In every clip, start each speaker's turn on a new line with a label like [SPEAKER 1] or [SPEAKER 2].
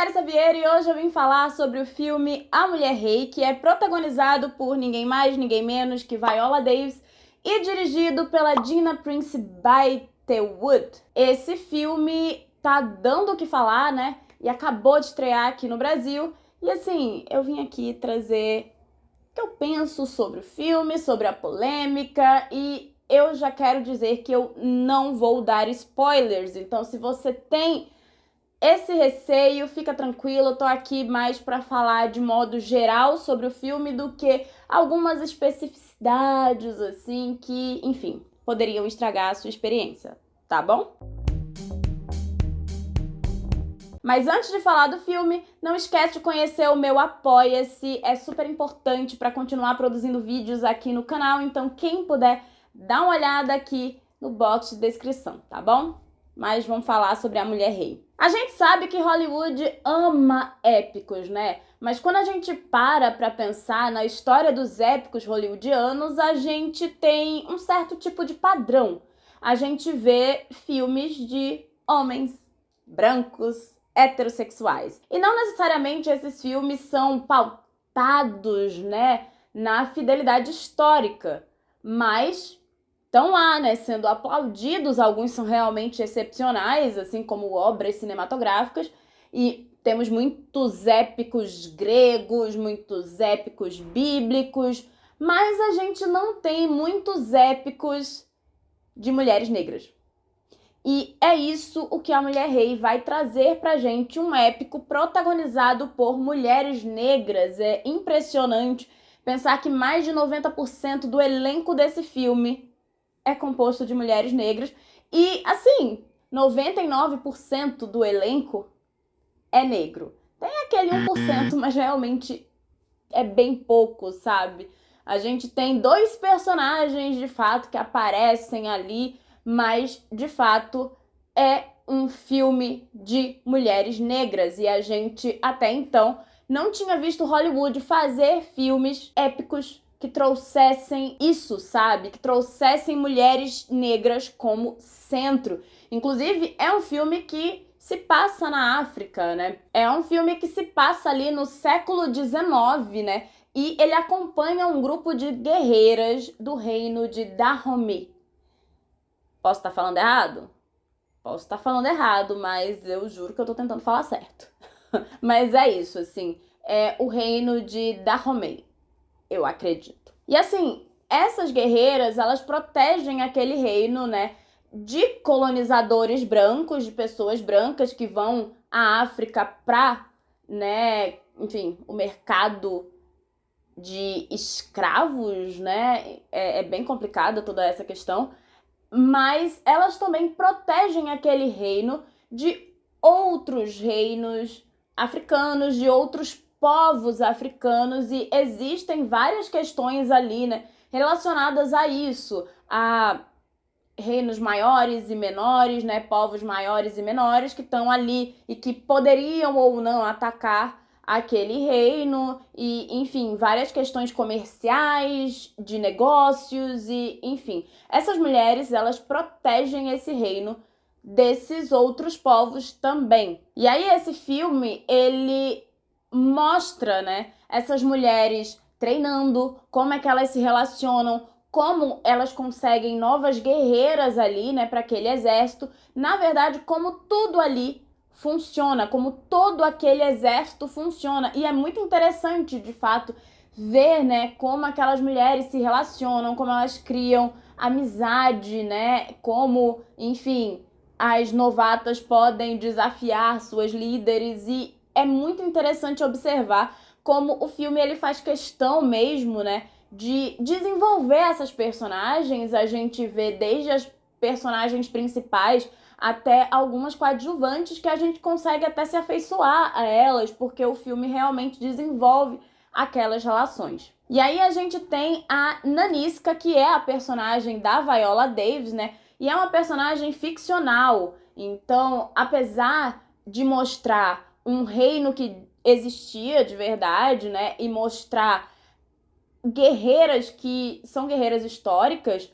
[SPEAKER 1] Larissa Vieira e hoje eu vim falar sobre o filme A Mulher Rei, que é protagonizado por ninguém mais, ninguém menos que Viola Davis e dirigido pela Gina Prince Bythewood. Esse filme tá dando o que falar, né? E acabou de estrear aqui no Brasil. E assim, eu vim aqui trazer o que eu penso sobre o filme, sobre a polêmica, e eu já quero dizer que eu não vou dar spoilers. Então, se você tem esse receio, fica tranquilo, eu tô aqui mais para falar de modo geral sobre o filme do que algumas especificidades, assim, que, enfim, poderiam estragar a sua experiência, tá bom? Mas antes de falar do filme, não esquece de conhecer o meu Apoia-se, é super importante para continuar produzindo vídeos aqui no canal, então quem puder, dá uma olhada aqui no box de descrição, tá bom? Mas vamos falar sobre A Mulher Rei. A gente sabe que Hollywood ama épicos, né? Mas quando a gente para pensar na história dos épicos hollywoodianos, a gente tem um certo tipo de padrão. A gente vê filmes de homens brancos, heterossexuais. E não necessariamente esses filmes são pautados, né, na fidelidade histórica, mas estão lá, né, sendo aplaudidos. Alguns são realmente excepcionais, assim como obras cinematográficas, e temos muitos épicos gregos, muitos épicos bíblicos, mas a gente não tem muitos épicos de mulheres negras. E é isso o que A Mulher Rei vai trazer pra gente, um épico protagonizado por mulheres negras. É impressionante pensar que mais de 90% do elenco desse filme é composto de mulheres negras. E, assim, 99% do elenco é negro. Tem aquele 1%, mas realmente é bem pouco, sabe? A gente tem 2 personagens, de fato, que aparecem ali, mas, de fato, é um filme de mulheres negras. E a gente, até então, não tinha visto Hollywood fazer filmes épicos que trouxessem isso, sabe? Que trouxessem mulheres negras como centro. Inclusive, é um filme que se passa na África, né? É um filme que se passa ali no século XIX, né? E ele acompanha um grupo de guerreiras do reino de Dahomey. Posso estar falando errado? Posso estar falando errado, mas eu juro que eu tô tentando falar certo. Mas é isso, assim, é o reino de Dahomey, eu acredito. E assim, essas guerreiras, elas protegem aquele reino, né, de colonizadores brancos, de pessoas brancas que vão à África pra, né, enfim, o mercado de escravos, né, é bem complicada toda essa questão, mas elas também protegem aquele reino de outros reinos africanos, de outros povos africanos, e existem várias questões ali, né, relacionadas a isso, a reinos maiores e menores, né, povos maiores e menores que estão ali e que poderiam ou não atacar aquele reino, e enfim, várias questões comerciais, de negócios, e enfim, essas mulheres, elas protegem esse reino desses outros povos também. E aí esse filme, ele mostra, né, essas mulheres treinando, como é que elas se relacionam, como elas conseguem novas guerreiras ali, né, para aquele exército. Na verdade, como tudo ali funciona, como todo aquele exército funciona. E é muito interessante, de fato, ver, né, como aquelas mulheres se relacionam, como elas criam amizade, né, como, enfim, as novatas podem desafiar suas líderes. E é muito interessante observar como o filme ele faz questão mesmo, né, de desenvolver essas personagens. A gente vê desde as personagens principais até algumas coadjuvantes que a gente consegue até se afeiçoar a elas, porque o filme realmente desenvolve aquelas relações. E aí a gente tem a Nanisca, que é a personagem da Viola Davis, né? E é uma personagem ficcional. Então, apesar de mostrar um reino que existia de verdade, né? E mostrar guerreiras que são guerreiras históricas,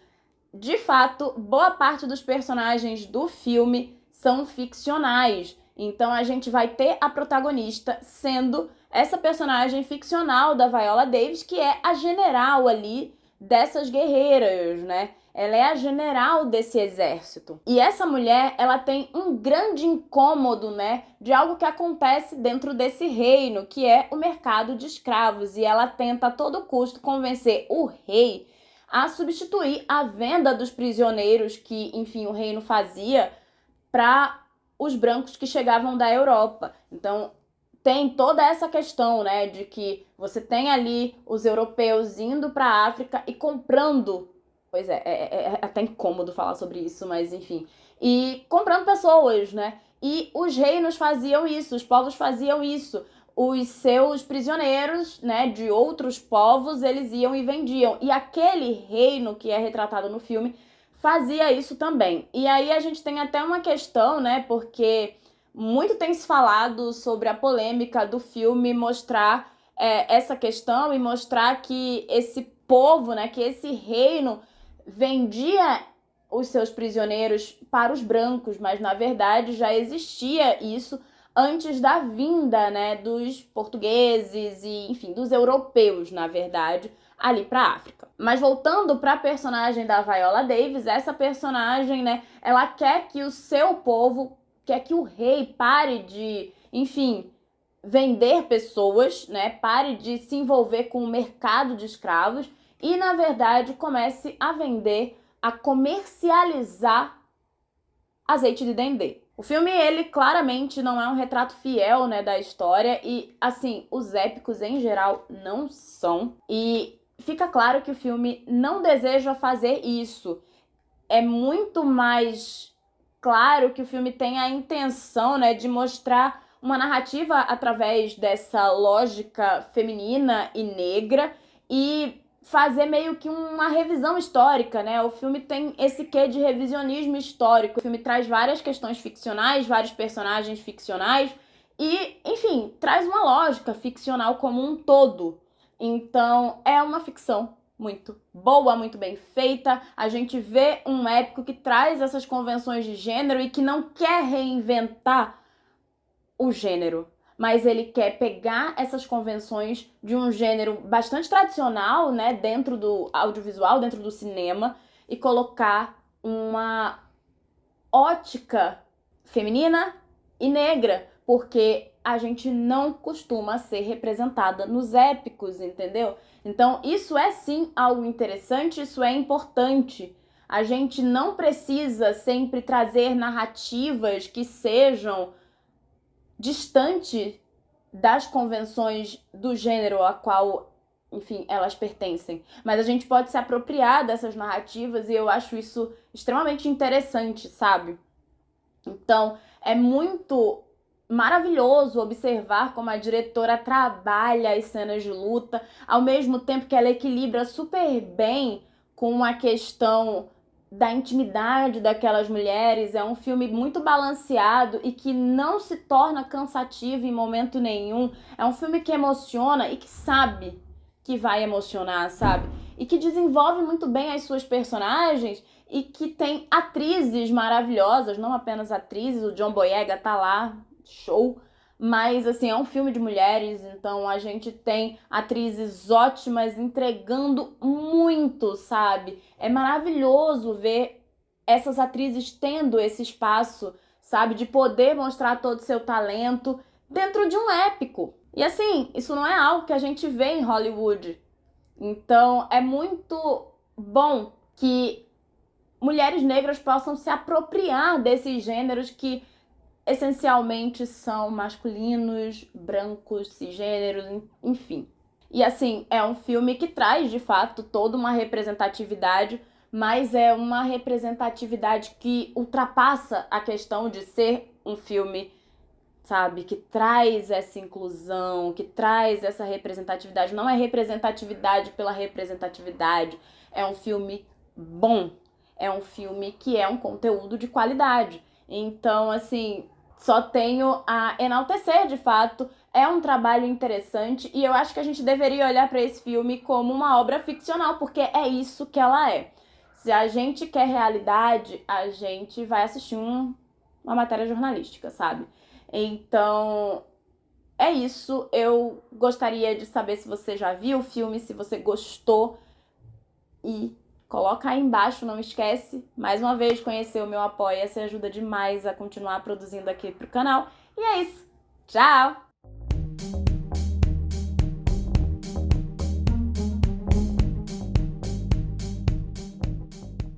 [SPEAKER 1] de fato, boa parte dos personagens do filme são ficcionais. Então a gente vai ter a protagonista sendo essa personagem ficcional da Viola Davis, que é a general ali dessas guerreiras, né? Ela é a general desse exército. E essa mulher, ela tem um grande incômodo, né, de algo que acontece dentro desse reino, que é o mercado de escravos. E ela tenta a todo custo convencer o rei a substituir a venda dos prisioneiros que, enfim, o reino fazia para os brancos que chegavam da Europa. Então, tem toda essa questão, né, de que você tem ali os europeus indo para a África e comprando. Pois é até incômodo falar sobre isso, mas enfim. E comprando pessoas, né? E os reinos faziam isso, os povos faziam isso. Os seus prisioneiros, né, de outros povos, eles iam e vendiam. E aquele reino que é retratado no filme fazia isso também. E aí a gente tem até uma questão, né, porque muito tem se falado sobre a polêmica do filme mostrar essa questão e mostrar que esse povo, né, que esse reino vendia os seus prisioneiros para os brancos, mas na verdade já existia isso antes da vinda, né, dos portugueses e, enfim, dos europeus, na verdade, ali para a África. Mas voltando para a personagem da Viola Davis, essa personagem, né, ela quer que o seu povo, quer que o rei pare de, enfim, vender pessoas, né, pare de se envolver com o mercado de escravos e, na verdade, comece a vender, a comercializar azeite de dendê. O filme, ele claramente não é um retrato fiel, né, da história e, assim, os épicos em geral não são. E fica claro que o filme não deseja fazer isso. É muito mais claro que o filme tem a intenção, né, de mostrar uma narrativa através dessa lógica feminina e negra e fazer meio que uma revisão histórica, né? O filme tem esse quê de revisionismo histórico. O filme traz várias questões ficcionais, vários personagens ficcionais e, enfim, traz uma lógica ficcional como um todo. Então, é uma ficção muito boa, muito bem feita. A gente vê um épico que traz essas convenções de gênero e que não quer reinventar o gênero, mas ele quer pegar essas convenções de um gênero bastante tradicional, né, dentro do audiovisual, dentro do cinema, e colocar uma ótica feminina e negra, porque a gente não costuma ser representada nos épicos, entendeu? Então, isso é sim algo interessante, isso é importante. A gente não precisa sempre trazer narrativas que sejam distante das convenções do gênero a qual, enfim, elas pertencem. Mas a gente pode se apropriar dessas narrativas e eu acho isso extremamente interessante, sabe? Então, é muito maravilhoso observar como a diretora trabalha as cenas de luta, ao mesmo tempo que ela equilibra super bem com a questão da intimidade daquelas mulheres. É um filme muito balanceado e que não se torna cansativo em momento nenhum. É um filme que emociona e que sabe que vai emocionar, sabe? E que desenvolve muito bem as suas personagens e que tem atrizes maravilhosas, não apenas atrizes, o John Boyega tá lá, show. Mas, assim, é um filme de mulheres, então a gente tem atrizes ótimas entregando muito, sabe? É maravilhoso ver essas atrizes tendo esse espaço, sabe? De poder mostrar todo o seu talento dentro de um épico. E, assim, isso não é algo que a gente vê em Hollywood. Então, é muito bom que mulheres negras possam se apropriar desses gêneros que essencialmente são masculinos, brancos, cisgêneros, enfim. E assim, é um filme que traz de fato toda uma representatividade, mas é uma representatividade que ultrapassa a questão de ser um filme, sabe, que traz essa inclusão, que traz essa representatividade. Não é representatividade pela representatividade, é um filme bom, é um filme que é um conteúdo de qualidade. Então, assim, só tenho a enaltecer, de fato. É um trabalho interessante e eu acho que a gente deveria olhar para esse filme como uma obra ficcional, porque é isso que ela é. Se a gente quer realidade, a gente vai assistir uma matéria jornalística, sabe? Então, é isso. Eu gostaria de saber se você já viu o filme, se você gostou. E coloca aí embaixo, não esquece. Mais uma vez, conhecer o meu Apoia-se ajuda demais a continuar produzindo aqui pro canal. E é isso. Tchau!